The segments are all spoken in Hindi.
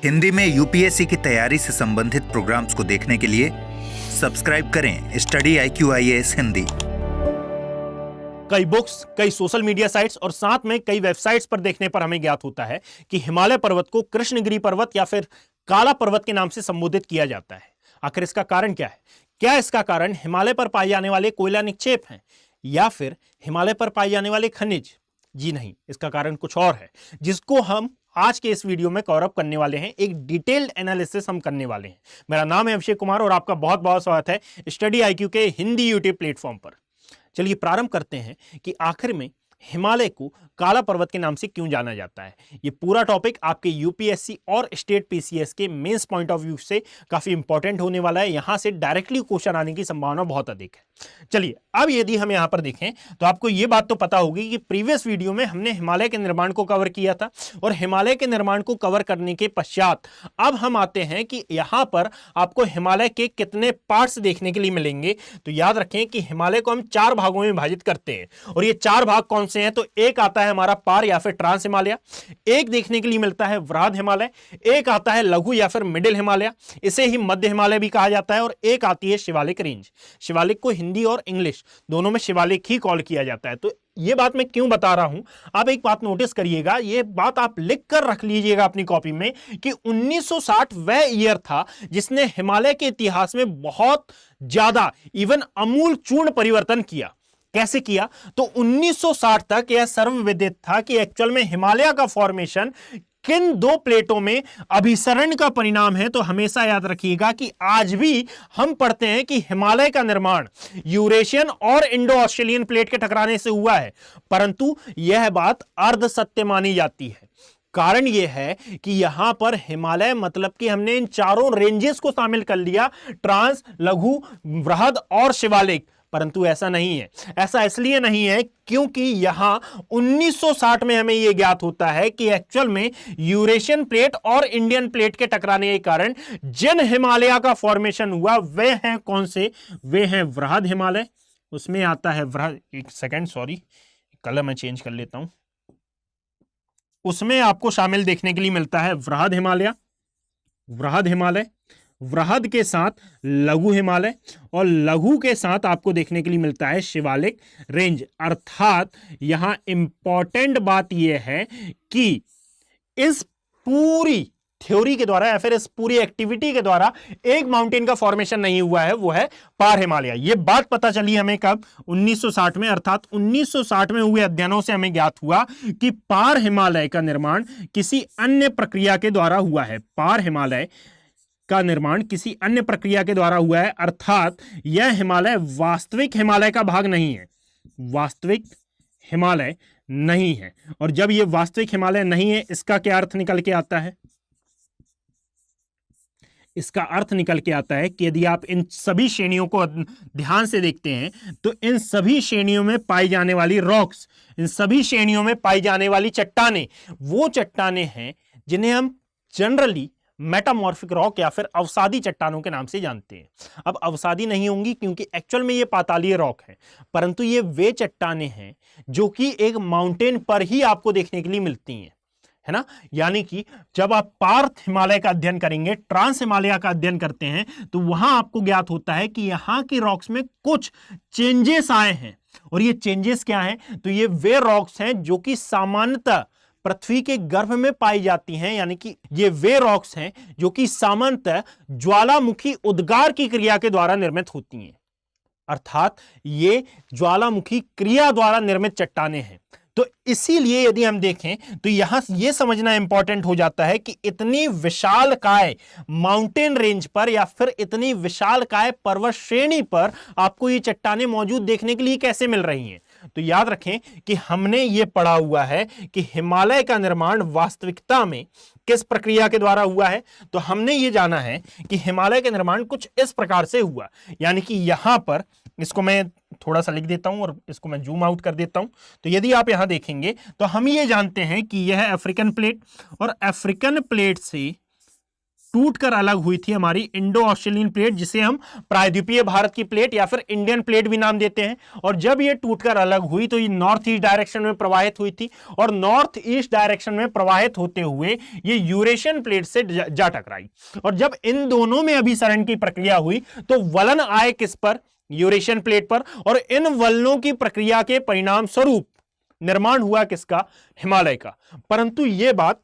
हिंदी में यूपीएससी की तैयारी से संबंधित प्रोग्राम्स को देखने के लिए सब्सक्राइब करें स्टडी IQIAS हिंदी। कई बुक्स, कई सोशल मीडिया साइट्स और साथ में कई वेबसाइट्स पर देखने पर हमें ज्ञात होता है कि हिमालय पर्वत को कृष्णगिरी पर्वत या फिर काला पर्वत के नाम से संबोधित किया जाता है। आखिर इसका कारण क्या है? क्या इसका कारण हिमालय पर पाए जाने वाले कोयला निक्षेप हैं या फिर हिमालय पर पाए जाने वाले खनिज? जी नहीं, इसका कारण कुछ और है जिसको हम आज के इस वीडियो में कवर अप करने वाले हैं। एक डिटेल्ड एनालिसिस हम करने वाले हैं। मेरा नाम है अभिषेक कुमार और आपका बहुत बहुत स्वागत है स्टडी IQ के हिंदी यूट्यूब प्लेटफॉर्म पर। चलिए प्रारंभ करते हैं कि आखिर में हिमालय को काला पर्वत के नाम से क्यों जाना जाता है। ये पूरा टॉपिक आपके यूपीएससी और स्टेट पीसीएस के मेंस पॉइंट ऑफ व्यू से काफी इंपॉर्टेंट होने वाला है। यहां से डायरेक्टली क्वेश्चन आने की संभावना बहुत अधिक है। चलिए अब यदि हम यहां पर देखें तो आपको यह बात तो पता होगी कि प्रीवियस वीडियो में हमने हिमालय के निर्माण को कवर किया था और हिमालय के निर्माण को कवर करने के पश्चात अब हम आते हैं कि यहां पर आपको हिमालय के कितने पार्ट्स देखने के लिए मिलेंगे। तो याद रखें कि हिमालय को हम 4 भागों में विभाजित करते हैं और ये 4 भाग कौन से हैं? तो एक आता है हमारा पार या फिर ट्रांस हिमालय, एक देखने के लिए मिलता है वृहद हिमालय, एक आता है लघु या फिर मिडिल हिमालय, इसे ही मध्य हिमालय भी कहा जाता है, और एक आती है शिवालिक रेंज। शिवालिक को हिंदी और इंग्लिश दोनों में शिवालिक ही कॉल किया जाता है। तो ये बात मैं क्यों बता रहा हूं, आप एक बात नोटिस करिएगा, ये बात आप लिख कर रख लीजिएगा अपनी कॉपी में कि 1960 वह ईयर था जिसने हिमालय के इतिहास में बहुत ज्यादा इवन अमूल चूर्ण परिवर्तन किया। कैसे किया? तो 1960 तक यह सर्वविदित था कि एक्चुअल में हिमालय का फॉर्मेशन किन 2 प्लेटों में अभिसरण का परिणाम है। तो हमेशा याद रखिएगा कि आज भी हम पढ़ते हैं कि हिमालय का निर्माण यूरेशियन और इंडो ऑस्ट्रेलियन प्लेट के टकराने से हुआ है, परंतु यह बात अर्ध सत्य मानी जाती है। कारण यह है कि यहां पर हिमालय मतलब कि हमने इन 4 रेंजेस को शामिल कर लिया, ट्रांस, लघु, वृहद और शिवालिक, परंतु ऐसा नहीं है। ऐसा इसलिए नहीं है क्योंकि यहां 1960 में हमें यह ज्ञात होता है कि एक्चुअल में यूरेशियन प्लेट और इंडियन प्लेट के टकराने के कारण जिन हिमालय का फॉर्मेशन हुआ वे हैं कौन से? वे हैं वृहद हिमालय, उसमें आता है वृहद, एक सेकेंड सॉरी कलर मैं चेंज कर लेता हूं, उसमें आपको शामिल देखने के लिए मिलता है वृहद हिमालय, वृहद हिमालय, वृहद के साथ लघु हिमालय और लघु के साथ आपको देखने के लिए मिलता है शिवालिक रेंज। अर्थात यहां इंपॉर्टेंट बात यह है कि इस पूरी थ्योरी के द्वारा या फिर इस पूरी एक्टिविटी के द्वारा एक माउंटेन का फॉर्मेशन नहीं हुआ है, वो है पार हिमालय। यह बात पता चली हमें कब? 1960 में। अर्थात 1960 में हुए अध्ययनों से हमें ज्ञात हुआ कि पार हिमालय का निर्माण किसी अन्य प्रक्रिया के द्वारा हुआ है। पार हिमालय का निर्माण किसी अन्य प्रक्रिया के द्वारा हुआ है, अर्थात यह हिमालय वास्तविक हिमालय का भाग नहीं है, वास्तविक हिमालय नहीं है। और जब यह वास्तविक हिमालय नहीं है, इसका क्या अर्थ निकल के आता है? इसका अर्थ निकल के आता है कि यदि आप इन सभी श्रेणियों को ध्यान से देखते हैं तो इन सभी श्रेणियों में पाई जाने वाली रॉक्स, इन सभी श्रेणियों में पाई जाने वाली चट्टानें वो चट्टानें हैं जिन्हें हम जनरली मेटामॉर्फिक रॉक या फिर अवसादी चट्टानों के नाम से जानते हैं। अब अवसादी नहीं होंगी क्योंकि एक्चुअल में ये पातालीय रॉक है, परंतु ये वे चट्टानें हैं जो कि एक माउंटेन पर ही आपको देखने के लिए मिलती हैं, है ना। यानी कि जब आप पार्थ हिमालय का अध्ययन करेंगे, ट्रांस हिमालय का अध्ययन करते हैं, तो वहां आपको ज्ञात होता है कि यहां के रॉक्स में कुछ चेंजेस आए हैं। और ये चेंजेस क्या हैं? तो ये वे रॉक्स हैं जो कि सामान्यतः पृथ्वी के गर्भ में पाई जाती हैं, यानी कि ये वे रॉक्स हैं जो कि सामान्यतः ज्वालामुखी उद्गार की क्रिया के द्वारा निर्मित होती हैं। अर्थात ये ज्वालामुखी क्रिया द्वारा निर्मित चट्टानें हैं। तो इसीलिए यदि हम देखें तो यहां यह समझना इंपॉर्टेंट हो जाता है कि इतनी विशालकाय माउंटेन रेंज पर या फिर इतनी विशालकाय पर्वत श्रेणी पर आपको ये चट्टानें मौजूद देखने के लिए कैसे मिल रही हैं। तो याद रखें कि हमने ये पढ़ा हुआ है कि हिमालय का निर्माण वास्तविकता में किस प्रक्रिया के द्वारा हुआ है। तो हमने ये जाना है कि हिमालय का निर्माण कुछ इस प्रकार से हुआ, यानी कि यहां पर इसको मैं थोड़ा सा लिख देता हूं और इसको मैं जूम आउट कर देता हूं। तो यदि आप यहां देखेंगे तो हम ये जानते हैं कि यह है अफ्रीकन प्लेट और अफ्रीकन प्लेट से टूटकर अलग हुई थी हमारी इंडो ऑस्ट्रेलियन प्लेट, जिसे हम प्रायद्वीपीय भारत की प्लेट या फिर इंडियन प्लेट भी नाम देते हैं। और जब ये टूटकर अलग हुई तो ये नॉर्थ ईस्ट डायरेक्शन में प्रवाहित हुई थी, और नॉर्थ ईस्ट डायरेक्शन में प्रवाहित होते हुए ये यूरेशियन प्लेट से जा टकराई। और जब इन दोनों में अभिसरण की प्रक्रिया हुई तो वलन आए किस पर? यूरेशियन प्लेट पर। और इन वलनों की प्रक्रिया के परिणाम स्वरूप निर्माण हुआ किसका? हिमालय का। परंतु यह बात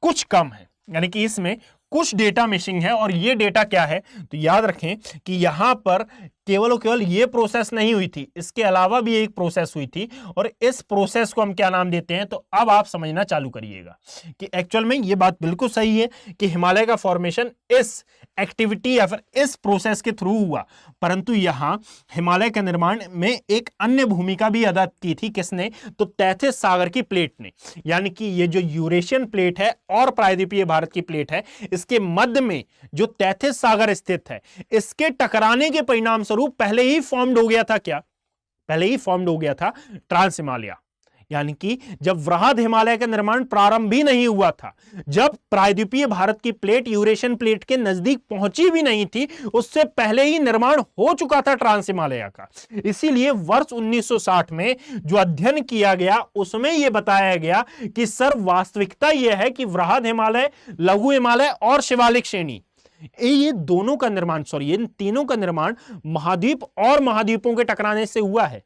कुछ कम है, यानी कि इसमें कुछ डेटा मिसिंग है। और ये डेटा क्या है? तो याद रखें कि यहां पर केवल और केवल ये प्रोसेस नहीं हुई थी, इसके अलावा भी एक प्रोसेस हुई थी। और इस प्रोसेस को हम क्या नाम देते हैं? तो अब आप समझना चालू करिएगा कि एक्चुअल में ये बात बिल्कुल सही है कि हिमालय का फॉर्मेशन इस एक्टिविटी या फिर इस प्रोसेस के थ्रू हुआ। परंतु यहां हिमालय के निर्माण में एक अन्य भूमिका भी अदा की थी। किसने? तो तैथिस सागर की प्लेट ने। यानी कि ये जो यूरेशियन प्लेट है और प्रायद्वीपीय भारत की प्लेट है, इसके मध्य में जो तैथिस सागर स्थित है, इसके टकराने के परिणाम स्वरूप पहले ही फॉर्म्ड हो गया था क्या? पहले ही फॉर्म्ड हो गया था ट्रांस हिमालय। यानी कि जब वृहद हिमालय का निर्माण प्रारंभ भी नहीं हुआ था, जब प्रायद्वीपीय भारत की प्लेट यूरेशियन प्लेट के नजदीक पहुंची भी नहीं थी, उससे पहले ही निर्माण हो चुका था ट्रांस हिमालय का। इसीलिए वर्ष 1960 में जो अध्ययन किया गया उसमें यह बताया गया कि सर वास्तविकता यह है कि वृहद हिमालय, लघु हिमालय और शिवालिक श्रेणी, ये दोनों का निर्माण, सॉरी इन तीनों का निर्माण महाद्वीप और महाद्वीपों के टकराने से हुआ है।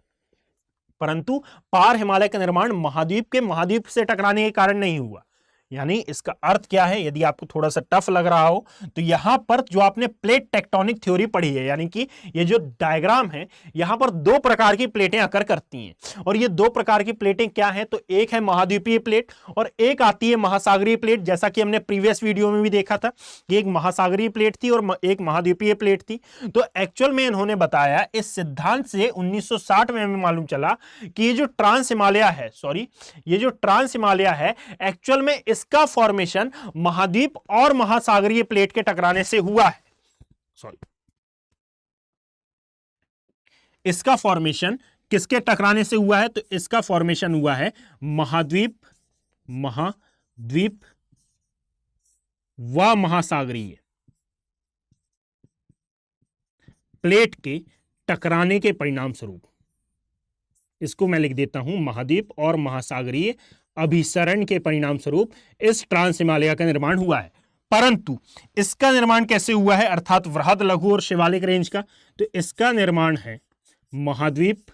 परंतु पार हिमालय का निर्माण महाद्वीप से टकराने के कारण नहीं हुआ। यानी इसका अर्थ क्या है? यदि आपको थोड़ा सा टफ लग रहा हो तो यहां पर जो आपने प्लेट टेक्टोनिक थ्योरी पढ़ी है, यानी कि ये जो डायग्राम है, यहां पर दो प्रकार की प्लेटें आकर करती हैं। और ये दो प्रकार की प्लेटें क्या हैं? तो एक है महाद्वीपीय प्लेट और एक आती है महासागरीय प्लेट। जैसा कि हमने प्रीवियस वीडियो में भी देखा था कि एक महासागरीय प्लेट थी और एक महाद्वीपीय प्लेट थी। तो एक्चुअल में इन्होंने बताया, इस सिद्धांत से 1960 में हमें मालूम चला कि ये जो ट्रांस हिमालय है एक्चुअल में इसका फॉर्मेशन महाद्वीप और महासागरीय प्लेट के टकराने से हुआ है। इसका फॉर्मेशन किसके टकराने से हुआ है? तो इसका फॉर्मेशन हुआ है महाद्वीप व महासागरीय प्लेट के टकराने के परिणाम स्वरूप। इसको मैं लिख देता हूं, महाद्वीप और महासागरीय अभिसरण के परिणाम स्वरूप इस ट्रांस हिमालय का निर्माण हुआ है। परंतु इसका निर्माण कैसे हुआ है? अर्थात वृहद, लघु और शिवालिक रेंज का। तो इसका निर्माण है महाद्वीप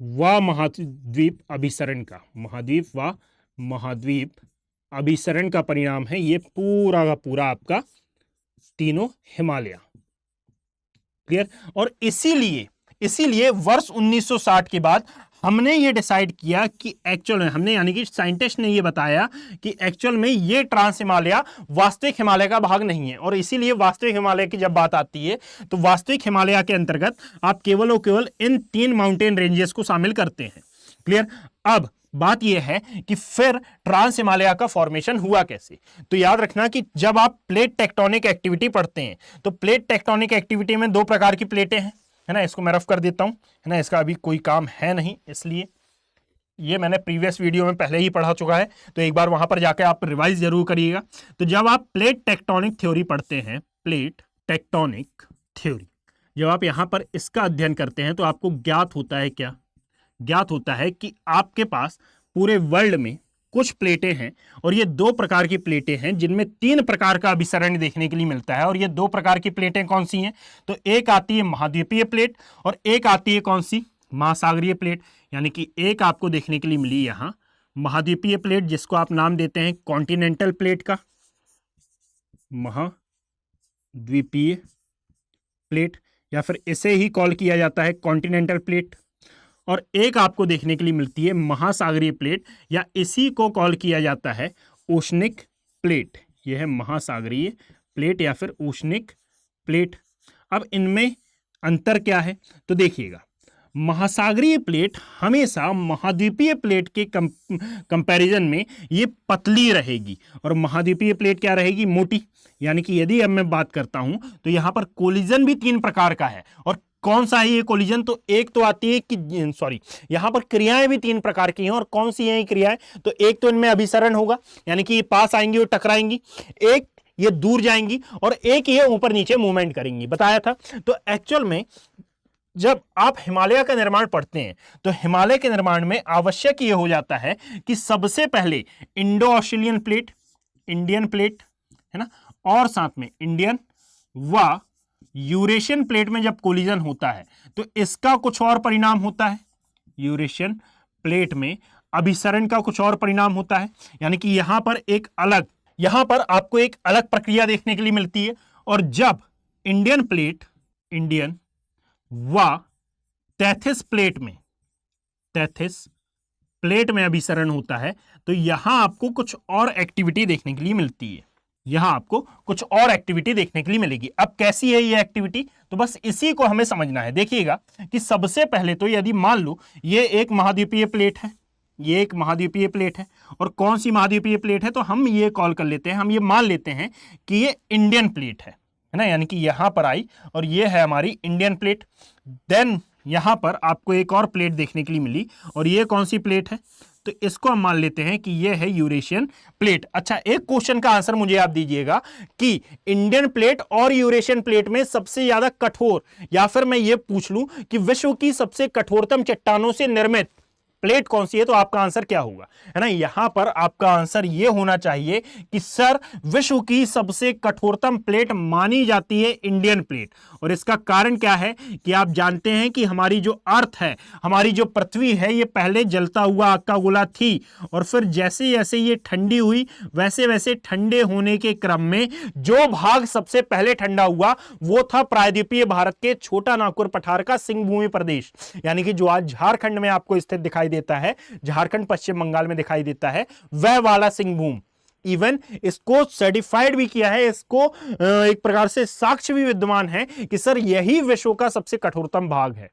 व महाद्वीप अभिसरण का। महाद्वीप व महाद्वीप अभिसरण का परिणाम है ये पूरा का पूरा आपका तीनों हिमालय। क्लियर? और इसीलिए वर्ष 1960 के बाद हमने ये डिसाइड किया कि एक्चुअल में हमने, यानी कि साइंटिस्ट ने ये बताया कि एक्चुअल में ये ट्रांस हिमालय वास्तविक हिमालय का भाग नहीं है। और इसीलिए वास्तविक हिमालय की जब बात आती है तो वास्तविक हिमालय के अंतर्गत आप केवल और केवल इन 3 माउंटेन रेंजेस को शामिल करते हैं। क्लियर? अब बात यह है कि फिर ट्रांस हिमालय का फॉर्मेशन हुआ कैसे? तो याद रखना कि जब आप प्लेट टेक्टोनिक एक्टिविटी पढ़ते हैं तो प्लेट टेक्टोनिक एक्टिविटी में 2 प्रकार की प्लेटें हैं, है ना। इसको मैं रफ कर देता हूं, है ना। इसका अभी कोई काम है नहीं, इसलिए ये मैंने प्रीवियस वीडियो में पहले ही पढ़ा चुका है, तो एक बार वहां पर जाकर आप रिवाइज जरूर करिएगा। तो जब आप प्लेट टेक्टोनिक थ्योरी पढ़ते हैं, प्लेट टेक्टोनिक थ्योरी, जब आप यहां पर इसका अध्ययन करते हैं तो आपको ज्ञात होता है क्या? ज्ञात होता है कि आपके पास पूरे वर्ल्ड में कुछ प्लेटें हैं और ये 2 प्रकार की प्लेटें हैं जिनमें 3 प्रकार का अभिसरण देखने के लिए मिलता है। और ये 2 प्रकार की प्लेटें कौन सी हैं? तो एक आती है महाद्वीपीय प्लेट और एक आती है कौन सी? महासागरीय प्लेट। यानी कि एक आपको देखने के लिए मिली यहाँ महाद्वीपीय प्लेट, जिसको आप नाम देते हैं कॉन्टिनेंटल प्लेट का, महाद्वीपीय प्लेट, या फिर इसे ही कॉल किया जाता है कॉन्टिनेंटल प्लेट। और एक आपको देखने के लिए मिलती है महासागरीय प्लेट, या इसी को कॉल किया जाता है ओशनिक प्लेट। यह है महासागरीय प्लेट या फिर ओशनिक प्लेट। अब इनमें अंतर क्या है? तो देखिएगा, महासागरीय प्लेट हमेशा महाद्वीपीय प्लेट के कंपैरिजन में ये पतली रहेगी और महाद्वीपीय प्लेट क्या रहेगी? मोटी। यानी कि यदि अब मैं बात करता हूं तो यहां पर कोलिजन भी 3 प्रकार का है और कौन सा है ये कोलिजन? तो एक तो आती है कि सॉरी, यहां पर क्रियाएं भी 3 प्रकार की हैं, और कौन सी हैं ये क्रियाएं? तो एक तो इनमें अभिसरण होगा, यानी कि ये पास आएंगी और टकराएंगी, एक ये दूर जाएंगी, और एक ये ऊपर नीचे मूवमेंट करेंगी, बताया था। तो एक्चुअल में जब आप हिमालय का निर्माण पढ़ते हैं तो हिमालय के निर्माण में आवश्यक ये हो जाता है कि सबसे पहले Indo Australian plate, Indian plate, है ना, और साथ में इंडियन व यूरेशियन प्लेट में जब कोलिजन होता है तो इसका कुछ और परिणाम होता है, यूरेशियन प्लेट में अभिसरण का कुछ और परिणाम होता है, यानी कि यहां पर आपको एक अलग प्रक्रिया देखने के लिए मिलती है। और जब इंडियन व तैथिस प्लेट में अभिसरण होता है तो यहां आपको कुछ और एक्टिविटी देखने के लिए मिलती है, मिलेगी। अब कैसी है ये एक्टिविटी? तो बस इसी को हमें समझना है। देखिएगा कि सबसे पहले तो यदि मान लो ये एक महाद्वीपीय प्लेट है, और कौन सी महाद्वीपीय प्लेट है? तो हम ये कॉल कर लेते हैं, हम ये मान लेते हैं कि ये इंडियन प्लेट है ना, यानी कि यहां पर आई और ये है हमारी इंडियन प्लेट। देन यहां पर आपको एक और प्लेट देखने के लिए मिली, और ये कौन सी प्लेट है? तो इसको हम मान लेते हैं कि ये है यूरेशियन प्लेट। अच्छा, एक क्वेश्चन का आंसर मुझे आप दीजिएगा कि इंडियन प्लेट और यूरेशियन प्लेट में सबसे ज्यादा कठोर, या फिर मैं ये पूछ लूं कि विश्व की सबसे कठोरतम चट्टानों से निर्मित प्लेट कौन सी है? तो आपका आंसर क्या होगा, है ना? यहां पर आपका आंसर यह होना चाहिए कि सर विश्व की सबसे कठोरतम प्लेट मानी जाती है इंडियन प्लेट। और इसका कारण क्या है कि आप जानते हैं कि हमारी जो अर्थ है, हमारी जो पृथ्वी है, ये पहले जलता हुआ आग का गोला थी, और फिर जैसे जैसे ये ठंडी हुई वैसे वैसे ठंडे होने के क्रम में जो भाग सबसे पहले ठंडा हुआ वो था प्रायद्वीपीय भारत के छोटा नागपुर पठार का सिंहभूमि प्रदेश, यानी कि जो आज झारखंड में आपको स्थित दिखाई देता है, झारखंड पश्चिम बंगाल में दिखाई देता है, वह वाला सिंहभूम। इवन इसको सर्टिफाइड भी किया है, इसको एक प्रकार से साक्ष्य भी विद्यमान है कि सर यही विश्व का सबसे कठोरतम भाग है।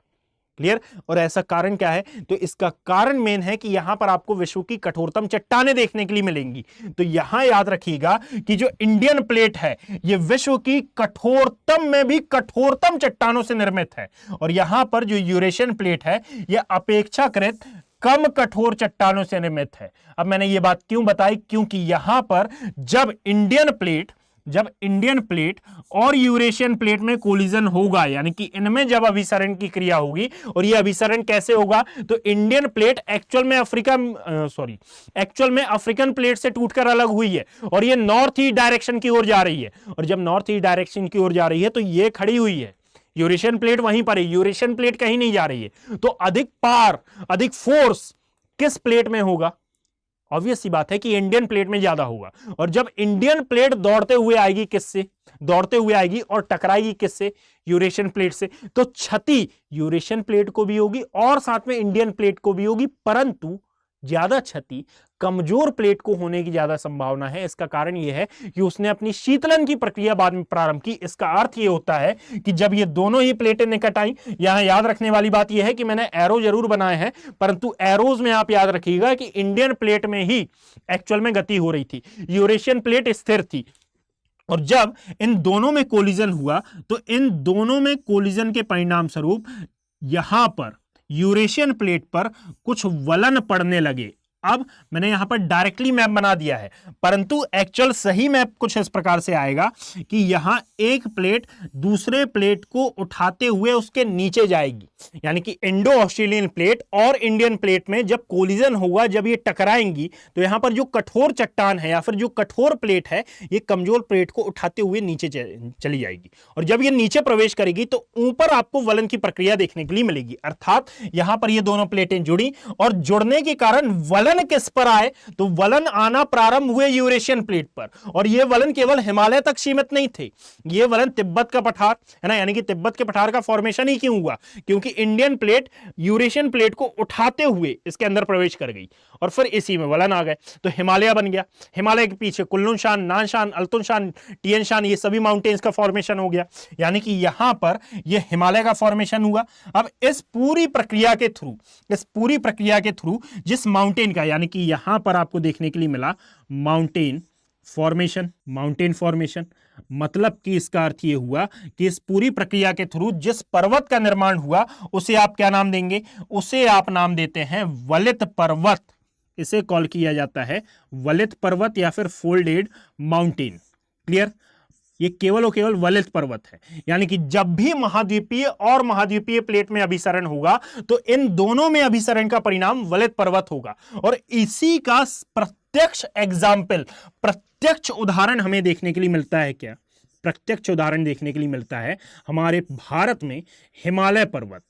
क्लियर? और ऐसा कारण क्या है? तो इसका कारण मेन है कि यहां पर आपको विश्व की कठोरतम चट्टानें देखने के लिए मिलेंगी। तो यहां याद रखिएगा कि जो इंडियन प्लेट है यह विश्व की कठोरतम में भी कठोरतम चट्टानों से निर्मित है, और यहां पर जो यूरेशियन प्लेट है यह अपेक्षाकृत कम कठोर चट्टानों से निर्मित है। अब मैंने ये बात क्यों बताई? क्योंकि यहां पर जब इंडियन प्लेट और यूरेशियन प्लेट में कोलिजन होगा, यानी कि इनमें जब अभिसरण की क्रिया होगी, और ये अभिसरण कैसे होगा? तो इंडियन प्लेट एक्चुअल में अफ्रीकन प्लेट से टूटकर अलग हुई है, और ये नॉर्थ ईस्ट डायरेक्शन की ओर जा रही है, और जब नॉर्थ ईस्ट डायरेक्शन की ओर जा रही है तो ये खड़ी हुई है, यूरेशियन प्लेट वहीं पर है, यूरेशियन प्लेट कहीं नहीं जा रही है। तो अधिक फोर्स किस प्लेट में होगा? ऑब्वियस सी बात है कि इंडियन प्लेट में ज्यादा होगा। और जब इंडियन प्लेट दौड़ते हुए आएगी किससे? दौड़ते हुए आएगी और टकराएगी किससे? यूरेशियन प्लेट से। तो क्षति यूरेशियन प्लेट को भी होगी और साथ में इंडियन प्लेट को भी होगी, परंतु ज्यादा क्षति कमजोर प्लेट को होने की ज्यादा संभावना है। इसका कारण यह है कि उसने अपनी शीतलन की प्रक्रिया बाद में प्रारंभ की। इसका अर्थ यह होता है कि जब ये दोनों ही प्लेटें निकट आई, यहां याद रखने वाली बात यह है कि मैंने एरो जरूर बनाए हैं, परंतु एरोज में आप याद रखिएगा कि इंडियन प्लेट में ही एक्चुअल में गति हो रही थी, यूरेशियन प्लेट स्थिर थी। और जब इन दोनों में कोलिजन हुआ तो इन दोनों में कोलिजन के परिणाम स्वरूप यहां पर यूरेशियन प्लेट पर कुछ वलन पड़ने लगे। अब मैंने यहां पर डायरेक्टली मैप बना दिया है, परंतु एक्चुअल सही मैप कुछ इस प्रकार से आएगा कि यहां एक प्लेट दूसरे प्लेट को उठाते हुए उसके नीचे जाएगी, यानी कि इंडो ऑस्ट्रेलियन प्लेट और इंडियन प्लेट में जब कोलिजन होगा, जब ये टकराएंगी, तो यहां पर जो कठोर चट्टान है या फिर जो कठोर प्लेट है, ये कमजोर प्लेट को उठाते हुए नीचे चली जाएगी। और जब ये नीचे प्रवेश करेगी तो ऊपर आपको वलन की प्रक्रिया देखने के लिए मिलेगी। अर्थात यहां पर ये दोनों प्लेटें जुड़ी, और जुड़ने के कारण वलन किस पर आए? तो वलन आना प्रारंभ हुए यूरेशियन प्लेट पर। और ये वलन केवल हिमालय तक सीमित नहीं थे, ये वलन तिब्बत का पठार है ना, यानी कि तिब्बत के पठार का फॉर्मेशन ही क्यों हुआ? क्योंकि इंडियन प्लेट यूरेशियन प्लेट को उठाते हुए इसके अंदर प्रवेश कर गई, और फिर इसी में वलन आ गए, तो हिमालय बन गया। हिमालय के पीछे कुल्लुन-शान, नानशान, अल्तुन-शान, टियन-शान, ये सभी माउंटेन्स का फॉर्मेशन हो गया, यानी कि यहां पर ये हिमालय का फॉर्मेशन हुआ। अब इस पूरी प्रक्रिया के थ्रू जिस माउंटेन का, यानी कि यहां पर आपको देखने के लिए मिला माउंटेन फॉर्मेशन, माउंटेन फॉर्मेशन, मतलब कि इसका अर्थ ये हुआ कि इस पूरी प्रक्रिया के थ्रू जिस पर्वत का निर्माण हुआ उसे आप क्या नाम देंगे? उसे आप नाम देते हैं वलित पर्वत। इसे कॉल किया जाता है वलित पर्वत या फिर फोल्डेड माउंटेन। क्लियर? ये केवल और केवल वलित पर्वत है, यानी कि जब भी महाद्वीपीय और महाद्वीपीय प्लेट में अभिसरण होगा तो इन दोनों में अभिसरण का परिणाम वलित पर्वत होगा। और इसी का प्रत्यक्ष एग्जाम्पल, प्रत्यक्ष उदाहरण हमें देखने के लिए मिलता है। क्या प्रत्यक्ष उदाहरण देखने के लिए मिलता है? हमारे भारत में हिमालय पर्वत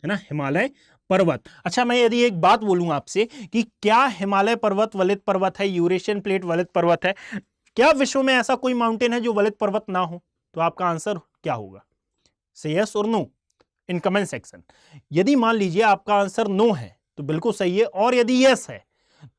है ना, हिमालय पर्वत। अच्छा, मैं यदि एक बात बोलूं आपसे कि क्या हिमालय पर्वत वलित पर्वत है, यूरेशियन प्लेट वलित पर्वत है, क्या विश्व में ऐसा कोई माउंटेन है जो वलित पर्वत ना हो? तो आपका आंसर क्या होगा? से यस और नो इन कमेंट सेक्शन। यदि मान लीजिए आपका आंसर नो है तो बिल्कुल सही है, और यदि यस है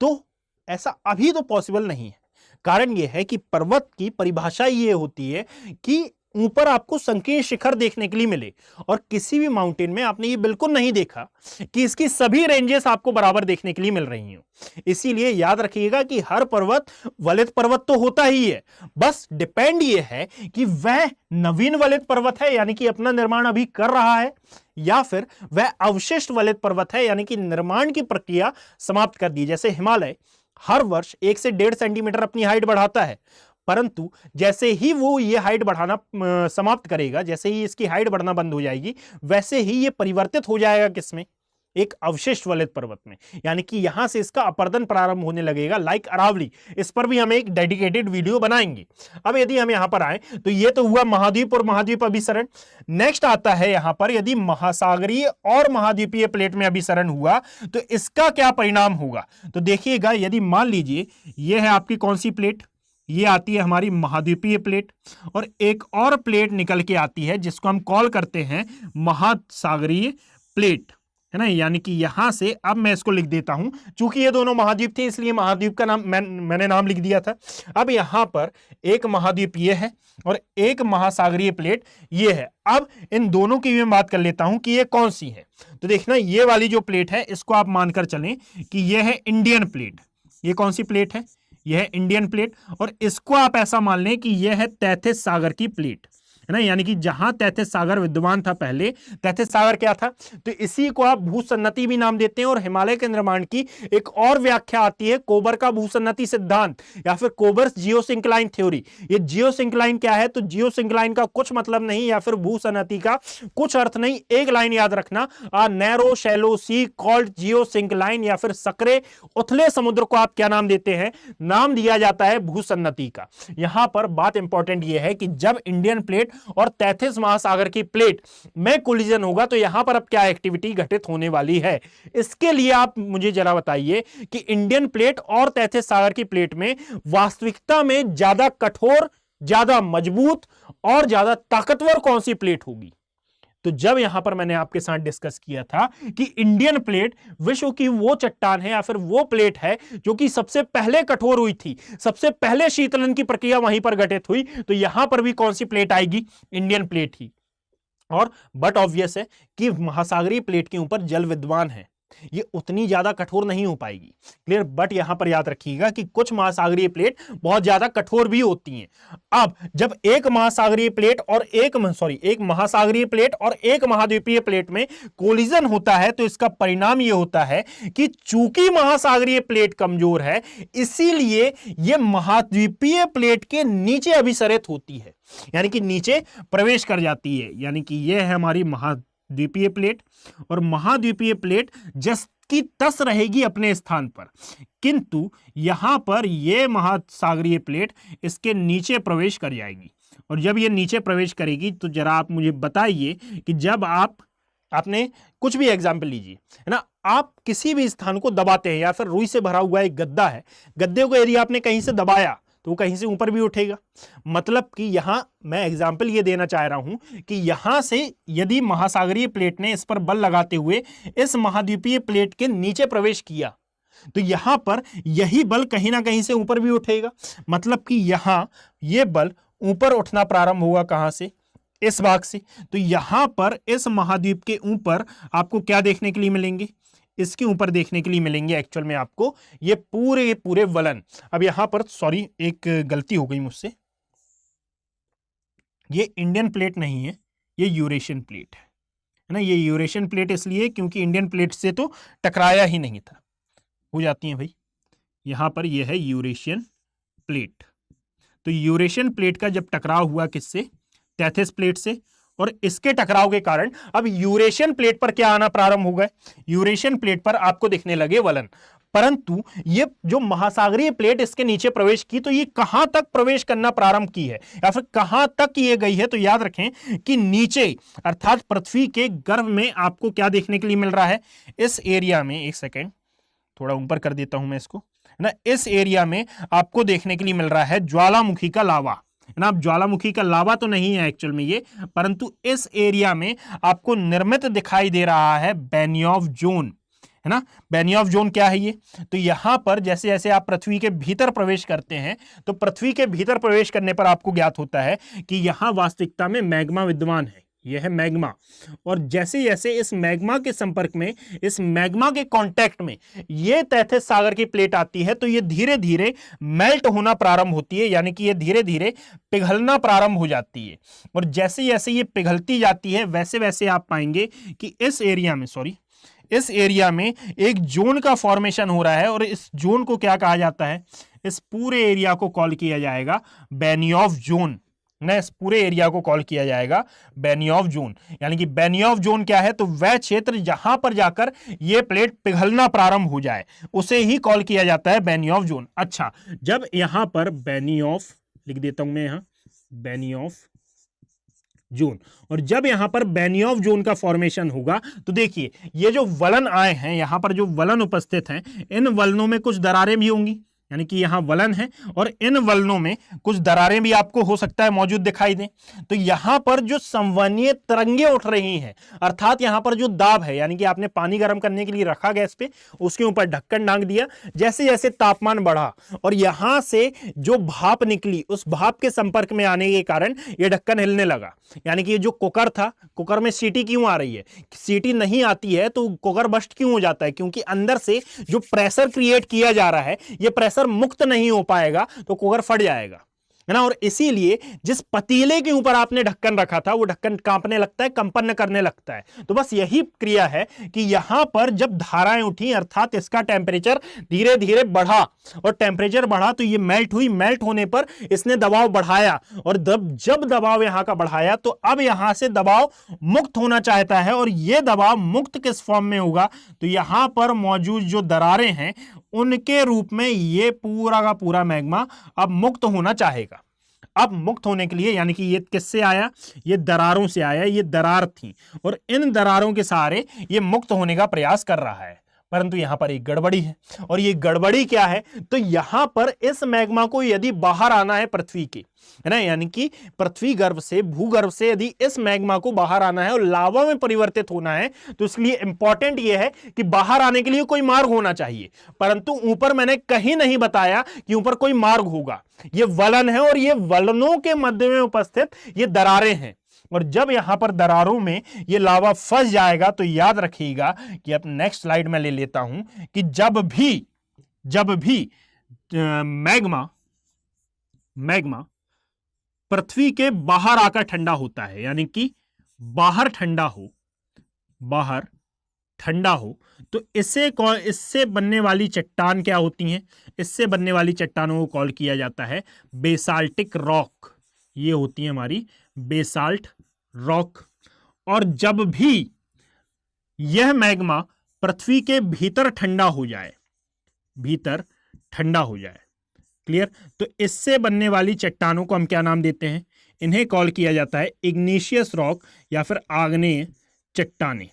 तो ऐसा अभी तो पॉसिबल नहीं है। कारण यह है कि पर्वत की परिभाषा ये होती है कि ऊपर आपको संकीर्ण शिखर देखने के लिए मिले, और किसी भी माउंटेन में आपने ये बिल्कुल नहीं देखा कि इसकी सभी रेंजेस आपको बराबर देखने के लिए मिल रही हो। इसीलिए याद रखिएगा कि हर पर्वत वलित पर्वत तो होता ही है, बस डिपेंड ये है कि वह नवीन वलित पर्वत है यानी कि अपना निर्माण अभी कर रहा है, या फिर वह अवशिष्ट वलित पर्वत है यानी कि निर्माण की प्रक्रिया समाप्त कर दी। जैसे हिमालय हर वर्ष 1 से 1.5 सेंटीमीटर अपनी हाइट बढ़ाता है, परंतु जैसे ही वो ये हाइट बढ़ाना समाप्त करेगा, जैसे ही इसकी हाइट बढ़ना बंद हो जाएगी, वैसे ही ये परिवर्तित हो जाएगा किसमें? एक अवशिष्ट वलित पर्वत में। यानी कि यहां से इसका अपरदन प्रारंभ होने लगेगा, लाइक अरावली। इस पर भी हम एक डेडिकेटेड वीडियो बनाएंगे। अब यदि हम यहां पर आए तो ये तो हुआ महाद्वीप और महाद्वीप अभिसरण। नेक्स्ट आता है यहां पर, यदि महासागरीय और महाद्वीपीय प्लेट में अभिसरण हुआ तो इसका क्या परिणाम होगा? तो देखिएगा, यदि मान लीजिए ये है आपकी कौन सी प्लेट, ये आती है हमारी महाद्वीपीय प्लेट, और एक और प्लेट निकल के आती है जिसको हम कॉल करते हैं महासागरीय प्लेट, है ना। यानी कि यहां से अब मैं इसको लिख देता हूं, चूंकि ये दोनों महाद्वीप थे इसलिए महाद्वीप का नाम मैंने नाम लिख दिया था। अब यहां पर एक महाद्वीप ये है और एक महासागरीय प्लेट ये है। अब इन दोनों की मैं बात कर लेता हूं कि ये कौन सी है। तो देखना, ये वाली जो प्लेट है इसको आप मानकर चलें कि ये है इंडियन प्लेट। ये कौन सी प्लेट है? यह है इंडियन प्लेट। और इसको आप ऐसा मान लें कि यह है तैथिस सागर की प्लेट, है ना। यानी कि जहां तैथिस सागर विद्यमान था पहले, तैथिस सागर क्या था? तो इसी को आप भूसन्नति भी नाम देते हैं। और हिमालय के निर्माण की एक और व्याख्या आती है कोबर का भूसन्नति सिद्धांत या फिर कोबर्स जियोसिंक्लाइन थ्योरी। ये जियोसिंक्लाइन क्या है? तो जियोसिंक्लाइन का कुछ मतलब नहीं या फिर भूसन्नति का कुछ अर्थ नहीं। एक लाइन याद रखना, आ narrow shallow she called geosyncline, या फिर सकरे उथले समुद्र को आप क्या नाम देते हैं? नाम दिया जाता है भूसन्नति का। यहां पर बात इंपॉर्टेंट यह है कि जब इंडियन प्लेट और तैथिस महासागर की प्लेट में कोलिजन होगा तो यहां पर अब क्या एक्टिविटी घटित होने वाली है, इसके लिए आप मुझे जरा बताइए कि इंडियन प्लेट और तैथिस सागर की प्लेट में वास्तविकता में ज्यादा कठोर, ज्यादा मजबूत और ज्यादा ताकतवर कौन सी प्लेट होगी? तो जब यहां पर मैंने आपके साथ डिस्कस किया था कि इंडियन प्लेट विश्व की वो चट्टान है या फिर वो प्लेट है जो कि सबसे पहले कठोर हुई थी, सबसे पहले शीतलन की प्रक्रिया वहीं पर घटित हुई, तो यहां पर भी कौन सी प्लेट आएगी? इंडियन प्लेट ही। और बट ऑब्वियस है कि महासागरीय प्लेट के ऊपर जल विद्यमान है, ये उतनी ज्यादा कठोर नहीं हो पाएगी। क्लियर? बट यहां पर याद रखिएगा कि कुछ महासागरीय प्लेट बहुत ज्यादा कठोर भी होती हैं। अब जब एक महासागरीय प्लेट और एक महासागरीय प्लेट और एक महाद्वीपीय प्लेट में कोलिजन होता है तो इसका परिणाम यह होता है कि चूंकि महासागरीय प्लेट कमजोर है इसीलिए यह महाद्वीपीय प्लेट के नीचे अभिसरित होती है, यानी कि नीचे प्रवेश कर जाती है। यानी कि यह है हमारी महाद्वीपीय प्लेट, और महाद्वीपीय प्लेट जस की तस रहेगी अपने स्थान पर, किंतु यहां पर यह महासागरीय प्लेट इसके नीचे प्रवेश कर जाएगी। और जब यह नीचे प्रवेश करेगी तो जरा आप मुझे बताइए कि जब आपने कुछ भी एग्जाम्पल लीजिए, है ना, आप किसी भी स्थान को दबाते हैं या फिर रुई से भरा हुआ एक गद्दा है, गद्दे को यदि आपने कहीं से दबाया तो वो कहीं से ऊपर भी उठेगा। मतलब कि यहां मैं एग्जाम्पल ये देना चाह रहा हूं कि यहां से यदि महासागरीय प्लेट ने इस पर बल लगाते हुए इस महाद्वीपीय प्लेट के नीचे प्रवेश किया तो यहां पर यही बल कहीं ना कहीं से ऊपर भी उठेगा। मतलब कि यहां यह बल ऊपर उठना प्रारंभ होगा, कहां से? इस भाग से। तो यहां पर इस महाद्वीप के ऊपर आपको क्या देखने के लिए मिलेंगे? इसके ऊपर देखने के लिए मिलेंगे एक्चुअल में आपको ये पूरे वलन। अब यहां पर सॉरी एक गलती हो गई मुझसे, ये इंडियन प्लेट नहीं है, ये यूरेशियन प्लेट है ना। ये यूरेशियन प्लेट इसलिए क्योंकि इंडियन प्लेट से तो टकराया ही नहीं था। हो जाती है भाई, यहां पर ये है यूरेशियन प्लेट। तो यूरेशियन प्लेट का जब टकराव हुआ किससे, टेथिस प्लेट से, और इसके टकराव के कारण अब यूरेशियन प्लेट पर क्या आना प्रारंभ हो गए, यूरेशियन प्लेट पर आपको दिखने लगे वलन। परंतु ये जो महासागरीय प्लेट इसके नीचे प्रवेश की, तो ये कहां तक प्रवेश करना प्रारंभ की है या फिर कहां तक ये गई है, तो याद रखें कि नीचे अर्थात पृथ्वी के गर्भ में आपको क्या देखने के लिए मिल रहा है, इस एरिया में, एक सेकेंड थोड़ा ऊपर कर देता हूं मैं इसको, है ना, इस एरिया में आपको देखने के लिए मिल रहा है ज्वालामुखी का लावा, है ना। अब ज्वालामुखी का लावा तो नहीं है एक्चुअल में ये, परंतु इस एरिया में आपको निर्मित दिखाई दे रहा है बेनियोव जोन, है ना। बेनियोव जोन क्या है ये, तो यहां पर जैसे जैसे आप पृथ्वी के भीतर प्रवेश करते हैं, तो पृथ्वी के भीतर प्रवेश करने पर आपको ज्ञात होता है कि यहां वास्तविकता में मैग्मा विद्यमान है, यह है मैग्मा। और जैसे जैसे इस मैग्मा के संपर्क में, इस मैग्मा के कांटेक्ट में ये तैथिस सागर की प्लेट आती है, तो ये धीरे धीरे मेल्ट होना प्रारंभ होती है, यानी कि ये धीरे धीरे पिघलना प्रारंभ हो जाती है। और जैसे जैसे ये पिघलती जाती है, वैसे वैसे आप पाएंगे कि इस एरिया में, सॉरी, इस एरिया में एक जोन का फॉर्मेशन हो रहा है। और इस जोन को क्या कहा जाता है, इस पूरे एरिया को कॉल किया जाएगा बेनियोव जोन, ना, इस पूरे एरिया को कॉल किया जाएगा बेनियोव जोन। यानी कि बेनियोव जोन क्या है, तो वह क्षेत्र जहां पर जाकर यह प्लेट पिघलना प्रारंभ हो जाए उसे ही कॉल किया जाता है बेनियोव जोन। अच्छा, जब यहां पर बेनियोव लिख देता हूं मैं, यहां बेनियोव जोन, और जब यहां पर बेनियोव जोन का फॉर्मेशन होगा, तो देखिए ये जो वलन आए हैं, यहां पर जो वलन उपस्थित हैं, इन वलनों में कुछ दरारें भी होंगी, यानी कि यहां वलन है और इन वलनों में कुछ दरारें भी आपको हो सकता है मौजूद दिखाई दें। तो यहां पर जो संवहनीय तरंगें उठ रही हैं, अर्थात यहां पर जो दाब है, यानी कि आपने पानी गर्म करने के लिए रखा गैस पे, उसके ऊपर ढक्कन ढांक दिया, जैसे जैसे तापमान बढ़ा और यहां से जो भाप निकली, उस भाप के संपर्क में आने के कारण यह ढक्कन हिलने लगा। यानी कि ये जो कुकर था, कुकर में सीटी क्यों आ रही है, सीटी नहीं आती है तो कुकर बस्ट क्यों हो जाता है, क्योंकि अंदर से जो प्रेशर क्रिएट किया जा रहा है, ये प्रेशर मुक्त नहीं हो पाएगा तो कुकर फट जाएगा, है ना। और इसीलिए जिस पतीले के ऊपर आपने ढक्कन रखा था, वो ढक्कन कांपने लगता है, कंपन करने लगता है। तो बस यही क्रिया है कि यहां पर जब धाराएं उठी, अर्थात इसका टेम्परेचर धीरे धीरे बढ़ा, और टेम्परेचर बढ़ा तो ये मेल्ट हुई, मेल्ट होने पर इसने दबाव बढ़ाया, और जब दबाव यहां का बढ़ाया, तो अब यहां से दबाव मुक्त होना चाहता है। और यह दबाव मुक्त किस फॉर्म में होगा, तो यहां पर मौजूद जो दरारें हैं उनके रूप में ये पूरा का पूरा मैग्मा अब मुक्त होना चाहेगा। अब मुक्त होने के लिए, यानी कि ये किससे आया, ये दरारों से आया, ये दरार थी, और इन दरारों के सहारे ये मुक्त होने का प्रयास कर रहा है। परंतु यहां पर एक गड़बड़ी है, और ये गड़बड़ी क्या है, तो यहां पर इस मैग्मा को यदि बाहर आना है पृथ्वी के, है ना, यानी कि पृथ्वी गर्भ से, भूगर्भ से यदि इस मैग्मा को बाहर आना है और लावा में परिवर्तित होना है, तो इसलिए इंपॉर्टेंट यह है कि बाहर आने के लिए कोई मार्ग होना चाहिए। परंतु ऊपर मैंने कहीं नहीं बताया कि ऊपर कोई मार्ग होगा, ये वलन है, और ये वलनों के मध्य में उपस्थित ये दरारें हैं। और जब यहां पर दरारों में ये लावा फंस जाएगा, तो याद रखिएगा कि अब नेक्स्ट स्लाइड में ले लेता हूं कि जब भी मैग्मा पृथ्वी के बाहर आकर ठंडा होता है, यानी कि बाहर ठंडा हो, तो इससे बनने वाली चट्टान क्या होती हैं, इससे बनने वाली चट्टानों को कॉल किया जाता है बेसाल्टिक रॉक। ये होती है हमारी बेसाल्ट रॉक। और जब भी यह मैग्मा पृथ्वी के भीतर ठंडा हो जाए, क्लियर, तो इससे बनने वाली चट्टानों को हम क्या नाम देते हैं, इन्हें कॉल किया जाता है इग्नेशियस रॉक या फिर आग्नेय चट्टान।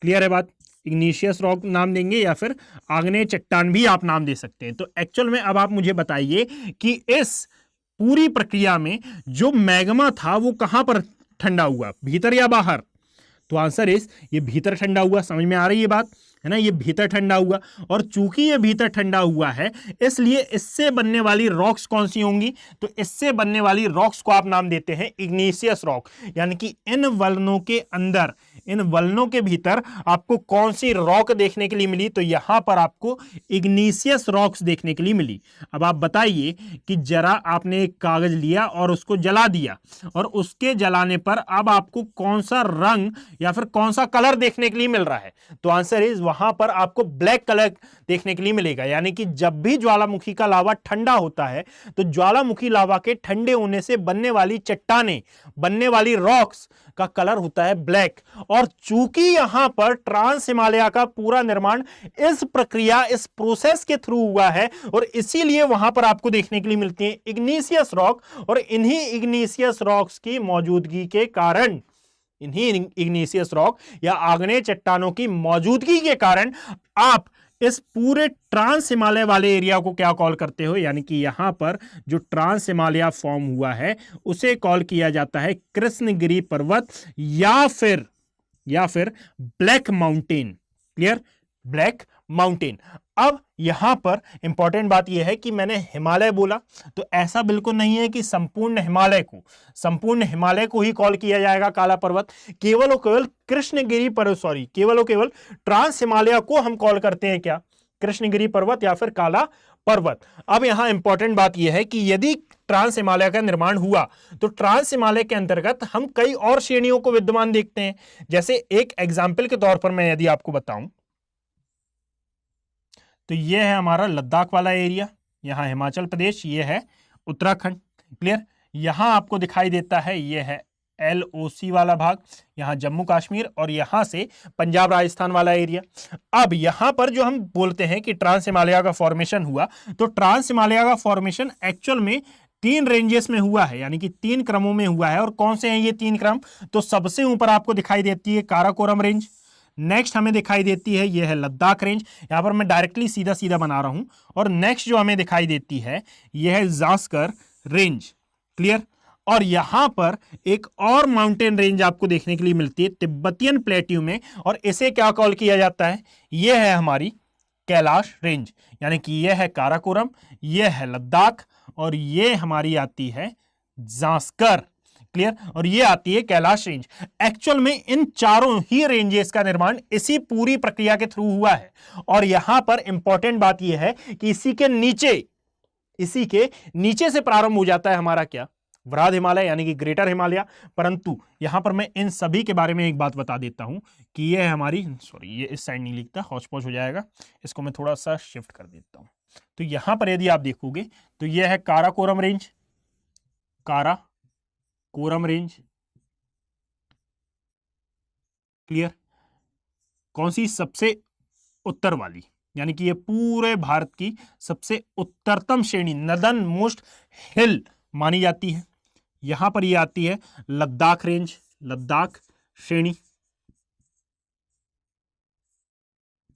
क्लियर है बात, इग्नेशियस रॉक नाम देंगे या फिर आग्नेय चट्टान भी आप नाम दे सकते हैं। तो एक्चुअल में अब आप मुझे बताइए कि इस पूरी प्रक्रिया में जो मैग्मा था वो कहां पर ठंडा हुआ, भीतर या बाहर? तो आंसर इज ये भीतर ठंडा हुआ। समझ में आ रही है बात? है ना, ये भीतर ठंडा हुआ, और चूंकि ये भीतर ठंडा हुआ है इसलिए इससे बनने वाली रॉक्स कौन सी होंगी, तो इससे बनने वाली रॉक्स को आप नाम देते हैं इग्निशियस रॉक। यानी कि इन वलनों के अंदर, इन वलनों के भीतर आपको कौन सी रॉक देखने के लिए मिली, तो यहां पर आपको इग्निशियस रॉक्स देखने के लिए मिली। अब आप बताइए कि जरा आपने एक कागज लिया और उसको जला दिया, और उसके जलाने पर अब आपको कौन सा रंग या फिर कौन सा कलर देखने के लिए मिल रहा है, तो आंसर इज वहां पर आपको ब्लैक कलर देखने के लिए मिलेगा। यानी कि जब भी ज्वालामुखी का लावा ठंडा होता है तो ज्वालामुखी लावा के ठंडे होने से बनने वाली चट्टानें, बनने वाली रॉक्स का कलर होता है ब्लैक। और चूंकि यहां पर ट्रांस हिमालय का पूरा निर्माण इस प्रक्रिया, इस प्रोसेस के थ्रू हुआ है, और इसीलिए वहां पर आपको देखने के लिए मिलती है इग्निशियस रॉक। और इन्हीं इग्निशियस रॉक्स की मौजूदगी के कारण, इन्हीं इग्निशियस रॉक या आग्नेय चट्टानों की मौजूदगी के कारण आप इस पूरे ट्रांस हिमालय वाले एरिया को क्या कॉल करते हो, यानी कि यहां पर जो ट्रांस हिमालय फॉर्म हुआ है उसे कॉल किया जाता है कृष्णगिरी पर्वत या फिर black mountain. Clear, black mountain. अब यहां पर इंपॉर्टेंट बात यह है कि मैंने हिमालय बोला, तो ऐसा बिल्कुल नहीं है कि संपूर्ण हिमालय को ही कॉल किया जाएगा काला पर्वत। केवल और केवल कृष्णगिरी पर्वत, केवल और केवल ट्रांस हिमालय को हम कॉल करते हैं क्या, कृष्णगिरी पर्वत या फिर काला पर्वत। अब यहां इंपॉर्टेंट बात यह है कि यदि ट्रांस हिमालय का निर्माण हुआ तो ट्रांस हिमालय के अंतर्गत हम कई और श्रेणियों को विद्यमान देखते हैं। जैसे एक एग्जाम्पल के तौर पर मैं यदि आपको बताऊं तो यह है हमारा लद्दाख वाला एरिया, यहां हिमाचल प्रदेश, यह है उत्तराखंड। क्लियर, यहां आपको दिखाई देता है यह है LOC वाला भाग, यहां जम्मू कश्मीर, और यहां से पंजाब राजस्थान वाला एरिया। अब यहां पर जो हम बोलते हैं कि ट्रांस हिमालय का फॉर्मेशन हुआ, तो ट्रांस हिमालय का फॉर्मेशन एक्चुअल में 3 रेंजेस में हुआ है, यानी कि 3 क्रमों में हुआ है। और कौन से हैं ये 3 क्रम, तो सबसे ऊपर आपको दिखाई देती है काराकोरम रेंज, नेक्स्ट हमें दिखाई देती है यह है लद्दाख रेंज, यहां पर मैं डायरेक्टली सीधा सीधा बना रहा हूं, और नेक्स्ट जो हमें दिखाई देती है यह है जास्कर रेंज। क्लियर, और यहां पर एक और माउंटेन रेंज आपको देखने के लिए मिलती है तिब्बतियन प्लेट्यू में, और इसे क्या कॉल किया जाता है, यह है हमारी कैलाश रेंज। यानी कि यह है काराकोरम, यह है लद्दाख, और यह हमारी आती है जास्कर। क्लियर, और ये आती है कैलाश रेंज। एक्चुअल में इन चारों ही रेंजेस का निर्माण इसी पूरी प्रक्रिया के थ्रू हुआ है। और यहां पर इंपॉर्टेंट बात यह है कि इसी के नीचे से प्रारंभ हो जाता है हमारा क्या, वृहद हिमालय यानी कि ग्रेटर हिमालय। परंतु यहां पर मैं इन सभी के बारे में एक बात बता देता हूं कि यह हमारी, ये इस साइड नहीं लिखता, हौच पौच हो जाएगा, इसको मैं थोड़ा सा शिफ्ट कर देता हूं। तो यहां पर यदि आप देखोगे तो यह है Karakoram range, Karakoram range. Clear, कौन सी, सबसे उत्तर वाली, यानी कि ये पूरे भारत की सबसे उत्तरतम श्रेणी, नदन मोस्ट हिल मानी जाती है। यहां पर ये आती है लद्दाख रेंज, लद्दाख श्रेणी।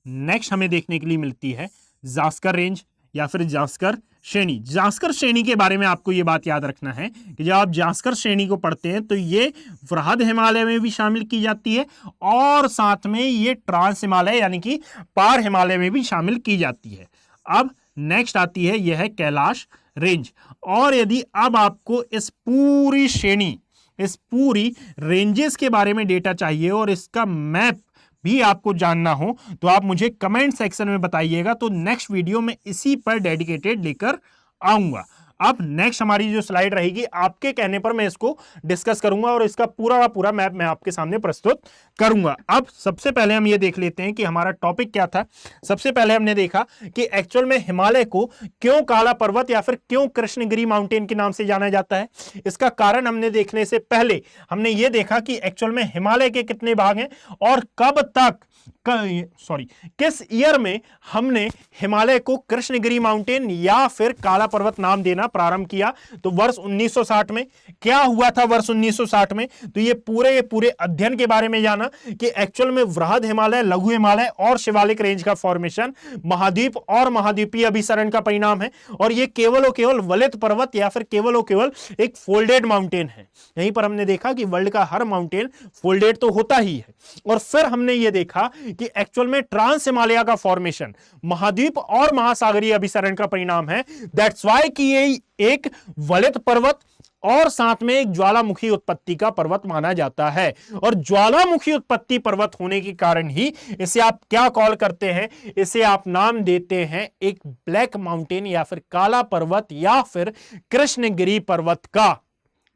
नेक्स्ट हमें देखने के लिए मिलती है जास्कर रेंज या फिर जास्कर श्रेणी। जास्कर श्रेणी के बारे में आपको यह बात याद रखना है कि जब आप जास्कर श्रेणी को पढ़ते हैं तो ये वृहद हिमालय में भी शामिल की जाती है, और साथ में ये ट्रांस हिमालय यानी कि पार हिमालय में भी शामिल की जाती है। अब नेक्स्ट आती है यह है कैलाश रेंज। और यदि अब आपको इस पूरी श्रेणी, इस पूरी रेंजेस के बारे में डेटा चाहिए और इसका मैप भी आपको जानना हो तो आप मुझे कमेंट सेक्शन में बताइएगा, तो नेक्स्ट वीडियो में इसी पर डेडिकेटेड लेकर आऊंगा। अब नेक्स्ट हमारी जो स्लाइड रहेगी आपके कहने पर मैं इसको डिस्कस करूंगा और इसका पूरा का पूरा मैप मैं आपके सामने प्रस्तुत करूंगा। अब सबसे पहले हम ये देख लेते हैं कि हमारा टॉपिक क्या था। सबसे पहले हमने देखा कि एक्चुअल में हिमालय को क्यों काला पर्वत या फिर क्यों कृष्णगिरी माउंटेन के नाम से जाना जाता है। इसका कारण हमने देखने से पहले हमने ये देखा कि एक्चुअल में हिमालय के कितने भाग हैं और कब तक, किस ईयर में हमने हिमालय को कृष्णगिरी माउंटेन या फिर काला पर्वत नाम देना प्रारंभ किया तो वर्ष 1960 में। क्या हुआ था वर्ष 1960 में? तो ये पूरे अध्ययन के बारे में जाना कि एक्चुअल में वृहद हिमालय, लघु हिमालय और शिवालिक रेंज का फॉर्मेशन महाद्वीप और महाद्वीपीय अभिसरण का परिणाम है, और ये केवल और केवल वलित पर्वत या फिर केवल और केवल एक फोल्डेड माउंटेन है। यहीं पर हमने देखा कि वर्ल्ड का हर माउंटेन फोल्डेड तो होता ही है। और फिर हमने ये देखा कि एक्चुअल में ट्रांस हिमालय का फॉर्मेशन महाद्वीप और महासागरीय अभिसरण का परिणाम है। दैट्स वाई कि ये एक वलित पर्वत और साथ में एक ज्वालामुखी उत्पत्ति का पर्वत माना जाता है, और ज्वालामुखी उत्पत्ति पर्वत होने के कारण ही इसे आप क्या कॉल करते हैं? इसे आप नाम देते हैं एक ब्लैक माउंटेन या फिर काला पर्वत या फिर कृष्णगिरी पर्वत का।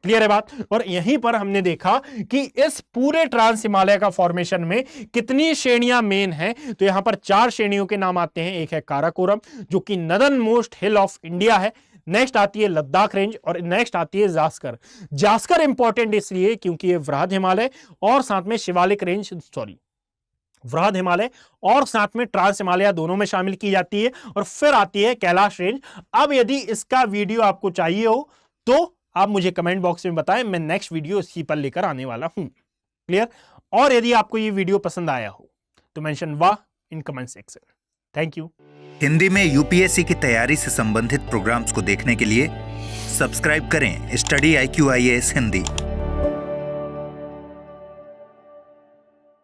क्लियर है बात? और यहीं पर हमने देखा कि इस पूरे ट्रांस हिमालय का फॉर्मेशन में कितनी श्रेणियां मेन हैं, तो यहां पर 4 श्रेणियों के नाम आते हैं। एक है काराकोरम जो कि northern most hill of India है, नेक्स्ट आती है लद्दाख रेंज, और नेक्स्ट आती है जास्कर। जास्कर इंपॉर्टेंट इसलिए क्योंकि ये वृहद हिमालय और साथ में शिवालिक रेंज, वृहद हिमालय और साथ में ट्रांस हिमालय दोनों में शामिल की जाती है, और फिर आती है कैलाश रेंज। अब यदि इसका वीडियो आपको चाहिए हो तो आप मुझे कमेंट बॉक्स में बताएं, मैं नेक्स्ट वीडियो इसी पर लेकर आने वाला हूं। क्लियर? और यदि आपको ये वीडियो पसंद आया हो तो मेंशन वाह in comment section. Thank you. Hindi में यूपीएससी की तैयारी से संबंधित प्रोग्राम्स को देखने के लिए सब्सक्राइब करें स्टडी IQ IAS हिंदी।